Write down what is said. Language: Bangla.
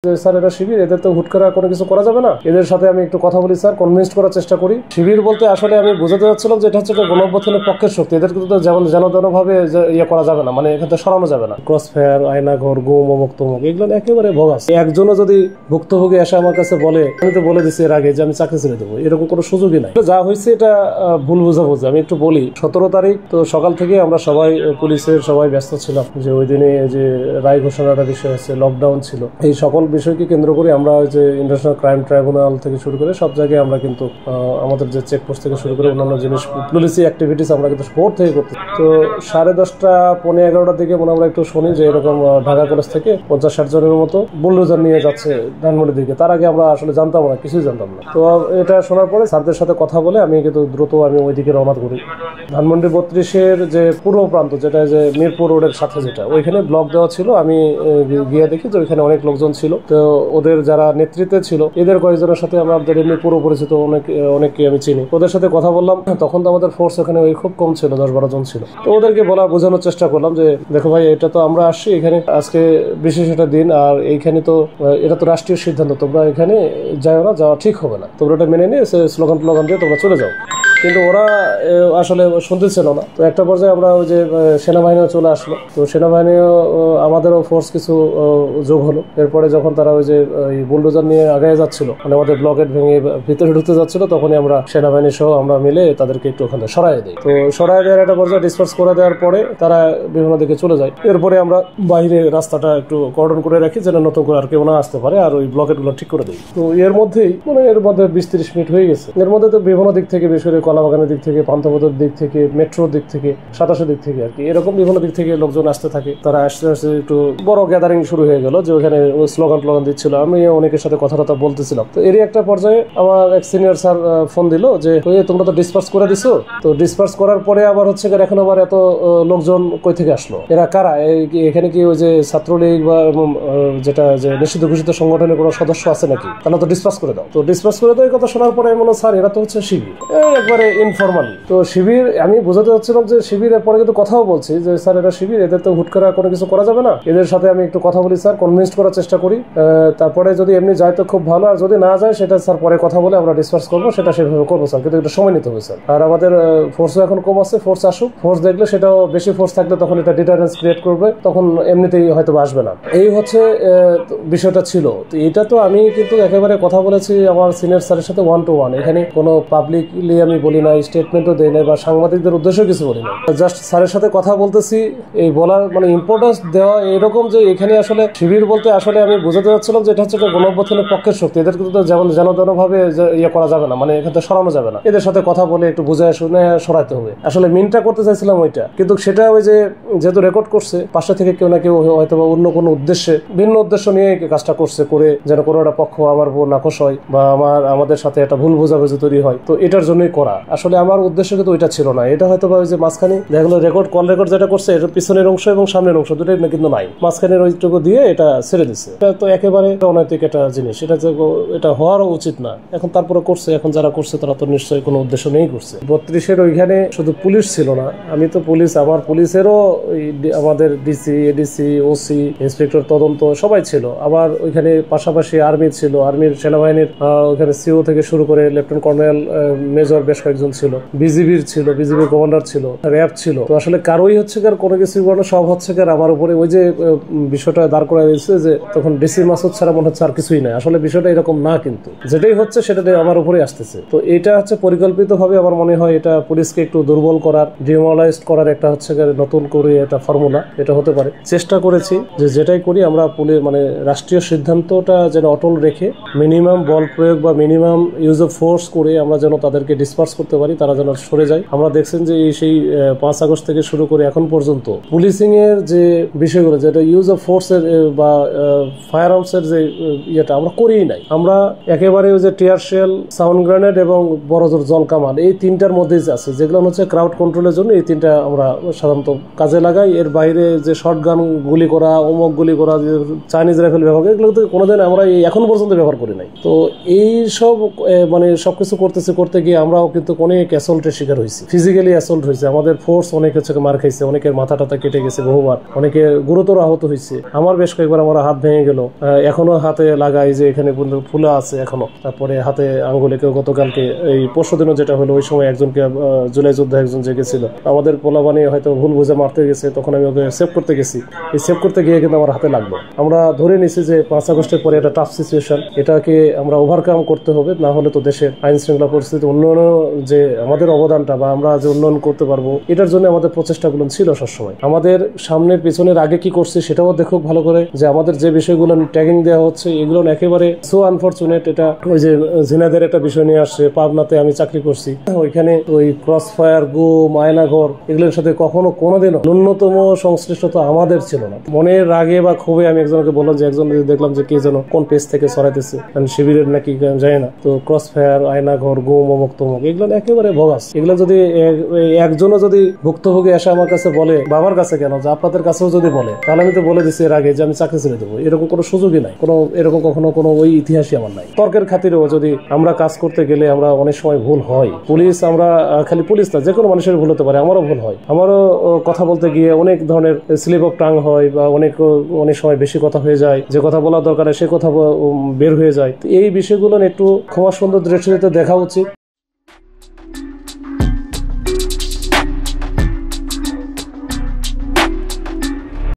স্যার এটা শিবির, এদের তো হুট করে কোনো কিছু করা যাবে না, এদের সাথে আমি একটু কথা বলি স্যার, কনভিন্স করার চেষ্টা করি। শিবির বলতে আসলে আমি বোঝাতে যাচ্ছিলাম যে এটা হচ্ছে গণঅভ্যুত্থানের পক্ষের শক্তি, এদের কিন্তু যেমন ভাবে ইয়ে করা যাবে না, মানে এখান থেকে সরানো যাবে না। ক্রস ফায়ার, আয়নাঘর, গুম, অমুক তমুক, এগুলো একেবারে ভোগাস। একজনও যদি ভুক্তভোগী এসে আমার কাছে বলে, আমি তো বলে দিচ্ছি এর আগে যে আমি চাকরি ছেড়ে দেবো, এরকম কোনো সুযোগই নাই। যা হয়েছে এটা ভুল বোঝাবুঝি। আমি একটু বলি, 17 তারিখ তো সকাল থেকে আমরা সবাই পুলিশের সবাই ব্যস্ত ছিলাম, যে ওই দিনে যে রায় ঘোষণাটা বিষয় আছে, লকডাউন ছিল, এই সকল বিষয়কে কেন্দ্র করে আমরা যে ইন্টারন্যাশনাল ক্রাইম ট্রাইব্যুনাল থেকে শুরু করে সব জায়গায় আমরা কিন্তু আমাদের যে চেকপোস্ট থেকে শুরু করে অন্যান্য জিনিস পুলিশি অ্যাক্টিভিটিস আমরা কিন্তু ভোর থেকে করতে। তো 10:30 পৌনে 11টার দিকে মনে আমরা একটু শুনি যে এরকম ঢাকা কলেজ থেকে 50-60 জনের মতো বুলডোজার নিয়ে যাচ্ছে ধানমন্ডির দিকে। তার আগে আমরা আসলে জানতাম না, কিছুই জানতাম না। তো এটা শোনার পরে স্যারদের সাথে কথা বলে আমি কিন্তু দ্রুত ওই দিকে রওনা করি। ধানমন্ডি 32-এর যে পূর্ব প্রান্ত, যেটা যে মিরপুর রোডের সাথে, যেটা ওইখানে ব্লক দেওয়া ছিল। আমি গিয়ে দেখি যে ওইখানে অনেক লোকজন ছিল। তো ওদের যারা নেতৃত্বে ছিল, এদের কয়েকজনের সাথে আমাদের এমনি পুরো পরিচিত অনেককে আমি চিনি। ওদের সাথে কথা বললাম। তখন তো আমাদের ফোর্স ওখানে খুব কম ছিল, 10-12 জন ছিল। তো ওদেরকে বোঝানোর চেষ্টা করলাম যে দেখো ভাই, এটা তো আমরা আসছি এখানে আজকে বিশেষ একটা দিন, আর এইখানে তো এটা তো রাষ্ট্রীয় সিদ্ধান্ত, তোমরা এখানে যাওয়া ঠিক হবে না, তোমরা এটা মেনে নিয়ে স্লোগান দিয়ে তোমরা চলে যাও। কিন্তু ওরা আসলে শুনতেছিল না। তো একটা পর্যায়ে আমরা ওই যে সেনাবাহিনীও চলে আসলো। তো সেনাবাহিনীও আমাদেরও ফোর্স কিছু যোগ হলো। এরপরে যখন তারা ওই যে বুলডোজার নিয়ে আগায় যাচ্ছিল, মানে আমাদের ব্লকেট ভেঙে ভিতরে ঢুকতে যাচ্ছিল, তখনই আমরা সেনাবাহিনী সহ আমরা মিলে তাদেরকে একটু ওখানে সরাই দিই। তো সরাই দেওয়ার একটা পর্যায়ে ডিসপার্স করে দেওয়ার পরে তারা বিভিন্ন দিকে চলে যায়। এরপরে আমরা বাইরে রাস্তাটা একটু কর্ডন করে রাখি, যেন নতুন করে আর কেউ না আসতে পারে, আর ওই ব্লকেট গুলো ঠিক করে দিই। তো এর মধ্যে 20-30 মিনিট হয়ে গেছে। এর মধ্যে তো বিভিন্ন দিক থেকে, বিশেষ করে কলাবাগানের দিক থেকে, পান্থপথের দিক থেকে, মেট্রোর দিক থেকে, 27 দিক থেকে আর কি, এরকম বিভিন্ন দিক থেকে লোকজন আসতে থাকে। তারা আসতে একটু বড় গ্যাদারিং শুরু হয়ে গেল, যে ওখানে স্লোগান দিচ্ছিল। আমি অনেকের সাথে কথাটা বলতেছিলাম। তো এরই একটা পর্যায়ে আমার এক সিনিয়র স্যার ফোন দিল যে তোমরা তো ডিসপার্স করে দিছো। তো ডিসপার্স করার পরে আবার হচ্ছে এখন আবার এত লোকজন কই থেকে আসলো, এরা কারা, এখানে কি ওই যে ছাত্রলীগ বা যেটা যে নিষিদ্ধ ঘোষিত সংগঠনের কোনো সদস্য আছে নাকি, তাহলে তো ডিসপার্স করে দাও। তো ডিসপার্স করে দাও এই কথা শোনার পরে আমি বললাম, স্যার এরা তো হচ্ছে শিবির, একবারে ইনফরমালি। তো শিবির, আমি বোঝাতে চাচ্ছিলাম যে শিবিরের পরে কিন্তু কথাও বলছি যে স্যার এটা শিবির, এদের তো হুট করে কোনো কিছু করা যাবে না, এদের সাথে আমি একটু কথা বলি স্যার, কনভিন্স করার চেষ্টা করি। তারপরে যদি এমনি যায় তো খুব ভালো, আর যদি না যায় সেটা স্যার পরে কথা বলে আমরা ডিসপার্স করবো, সেটা সেভাবে করবো স্যার, কিন্তু একটু সময় নিতে হবে স্যার। আর আমাদের ফোর্সও এখন কম আছে, ফোর্স আসুক, ফোর্স দেখলে সেটাও বেশি ফোর্স থাকলে তখন এটা ডিটারেন্স ক্রিয়েট করবে, তখন এমনিতেই হয়তো আসবে না। এই হচ্ছে বিষয়টা ছিল। তো এটা তো আমি কিন্তু একেবারে কথা বলেছি আমার সিনিয়র স্যারের সাথে 1 to 1। এখানে কোনো পাবলিকলি আমি বলি না, স্টেটমেন্টও দেই না, বা সাংবাদিকদের উদ্দেশ্যে কিছু বলি না, জাস্ট স্যারের সাথে কথা বলতেছি। এই বলার মানে ইম্পর্টেন্স দেওয়া এরকম যে এখানে আসলে শিবির বলতে আসলে আমি বোঝাতে যাচ্ছিলাম যে এটা হচ্ছে গণঅভ্যুত্থানের পক্ষের শক্তি, এদের কিন্তু যেমন ভাবে ইয়ে করা যাবে না, মানে এখান থেকে সরানো যাবে না, এদের সাথে কথা বলে একটু বুঝায় শুনে সরাইতে হবে। আসলে মিনটা করতে চাইছিলাম ওইটা, কিন্তু সেটা ওই যে যেহেতু রেকর্ড করছে, পাশে থেকে কেউ না কেউ হয়তো বা অন্য কোনো উদ্দেশ্যে, ভিন্ন উদ্দেশ্য নিয়ে কাজটা করছে, করে যেন কোনো একটা পক্ষ আমার উপর নাকশ হয় বা আমাদের সাথে একটা ভুল বোঝাবুঝি তৈরি হয়। তো এটার জন্যই করা, আসলে আমার উদ্দেশ্য কিন্তু ওইটা ছিল না। এটা হয়তো বা ওই যে মাঝখানে দেখা গেলো কল রেকর্ড যেটা করছে, এটা পিছনের অংশ এবং সামনের অংশ দুটোই কিন্তু নাই, মাঝখানের ওইটুকু দিয়ে এটা ছেড়ে দিচ্ছে। এটা তো একেবারে অনৈতিক একটা জিনিস, এটা হওয়ারও উচিত না। এখন তারপরে করছে, এখন যারা করছে তারা তো নিশ্চয়ই কোনো উদ্দেশ্য নেই করছে। 32-এর ওইখানে শুধু পুলিশ ছিল না, আমি তো পুলিশ, আমার পুলিশেরও আমাদের ডিসি, এডিসি, ওসি, ইন্সপেক্টর তদন্ত সবাই ছিল। আবার ওইখানে পাশাপাশি আর্মি ছিল, আর্মির সেনাবাহিনীর ওইখানে সিও থেকে শুরু করে লেফটেন্যান্ট কর্নেল, মেজর বেশ কয়েকজন ছিল, বিজিবির ছিল, বিজিবির কমান্ডার ছিল, র্যাব ছিল। তো আসলে কারোই হচ্ছে কোনো কিছু বলো, সব হচ্ছে আমার উপরে ওই যে বিষয়টা দাঁড় করা হয়েছে যে তখন ডিসি মাসুদ ছাড়া মনে হচ্ছে আর কিছুই নাই। আসলে বিষয়টা এরকম না, কিন্তু যেটাই হচ্ছে সেটাই আমার উপরে আসতেছে। তো এটা হচ্ছে পরিকল্পিত ভাবে আমার মনে হয় এটা পুলিশকে একটু দুর্বল করার, ডিমোরালাইজড করার একটা হচ্ছে নতুন করে একটা ফর্মুলা, এটা হতে পারে। চেষ্টা করেছি যে যেটাই করি আমরা মানে রাষ্ট্রীয় সিদ্ধান্তটা যেন অটল রেখে মিনিমাম বল প্রয়োগ বা মিনিমাম ইউজ অফ ফোর্স করে আমরা যেন তাদেরকে ডিসপার্স করতে পারি, তারা যেন সরে যায়। আমরা দেখছেন যে সেই 5 আগস্ট থেকে শুরু করে এখন পর্যন্ত পুলিশিং এর যে বিষয়গুলো, যেটা ইউজ অফ ফোর্স এর বা ফায়ার আর্মস এর যে ইয়েটা আমরা করিই নাই। আমরা একেবারে ওই যে টিয়ার শেল, সাউন্ড গ্রেনেড এবং বড় জোর জল কামান, এই তিনটার মধ্যেই আছে, যেগুলো হচ্ছে ক্রাউড কন্ট্রোলের জন্য। এই তিনটা আমরা সাধারণত কাজে লাগাই। এর বাইরে যে শর্ট গান গুলি করা, অমক গুলি করা, চাইনিজ রাইফেল ব্যবহার করা, এগুলো তো কোনোদিন আমরা এখন পর্যন্ত ব্যবহার করি নাই। তো এই সব মানে সবকিছু করতে গিয়ে আমরাও কিন্তু অনেক অ্যাসল্টের শিকার হয়েছি, ফিজিক্যালি অ্যাসল্ট হয়েছে, আমাদের ফোর্স অনেক হচ্ছে মার খাইছে, অনেকের মাথা টাথা কেটে গেছে বহুবার, অনেকে গুরুতর আহত হয়েছে। আমার বেশ কয়েকবার আমার হাত ভেঙে গেল, এখনো হাতে লাগাই যে এখানে ফুলা আছে এখনো, তারপরে হাতে আঙ্গুলে কেউ গতকালকে এই পরশুদিনও যেটা হলো ওই সময় একজনকে জুলাই যুদ্ধ একজন যে গেছিল আমাদের পোলা বানিয়ে হয়তো ভুল বুঝে মারতে গেছে, তখন আমি ওকে সেভ করতে গেছি, এই সেভ করতে গিয়ে কিন্তু আমার হাতে লাগলো। আমরা ধরে নিছি যে 5 আগস্টের পরে একটা টাফ সিচুয়েশন, এটাকে আমরা ওভারকাম করতে হবে, না হলে তো দেশের আইন শৃঙ্খলা পরিস্থিতি উন্নয়ন যে আমাদের অবদানটা বা আমরা যে উন্নয়ন করতে পারবো এটার জন্য আমাদের প্রচেষ্টাগুলো ছিল সবসময়। আমাদের সামনের পিছনের আগে কি করছি সেটাও দেখুক ভালো করে, যে আমাদের যে বিষয়গুলো ট্যাগিং দেওয়া হচ্ছে এগুলো একেবারে সো আনফরচুনেট। এটা ওই যে ঝিনাইদের একটা বিষয় নিয়ে আসছে, পাবনাতে আমি চাকরি করছি, ওইখানে ওই ক্রস ফায়ার, গুম, আয়নাঘর এগুলোর সাথে কখনো কোনোদিনও ন্যূনতম সংশ্লিষ্টতা আমাদের ছিল না। মনের রাগে বা ক্ষোভে আমি একজনকে বললাম যে একজন দেখলাম যে কে যেন কোন পেজ থেকে সরাইতেছে, শিবিরের নাকি যায় না, তো ক্রস ফায়ার, আয়নাঘর, গুম, অমুক তমুক এগুলো একেবারে ভগাস। এগুলো যদি একজনও যদি ভুক্তভোগী এসে আমার কাছে বলে, বাবার কাছে কেন, যে আপনাদের কাছেও যদি বলে, তাহলে আমি তো বলে দিচ্ছি এর আগে যে আমি চাকরি ছেড়ে দেবো, এরকম কোনো সুযোগই নাই, কোনো এরকম কখনো কোনো ওই ইতিহাসই আমার নাই। তর্কের খাতিরেও যদি আমরা কাজ করতে গেলে আমরা অনেক সময় ভুল হয়, পুলিশ, আমরা খালি পুলিশ না, যে কোনো মানুষের ভুল হতে পারে, আমারও ভুল হয়, আমারও কথা বলতে গিয়ে অনেক ধরনের স্লিপ অফ টাং হয় বা অনেক সময় বেশি কথা হয়ে যায়, যে কথা বলা দরকার সে কথা বের হয়ে যায়। এই বিষয়গুলো একটু ক্ষমা সুন্দর দৃষ্টিতে দেখা উচিত।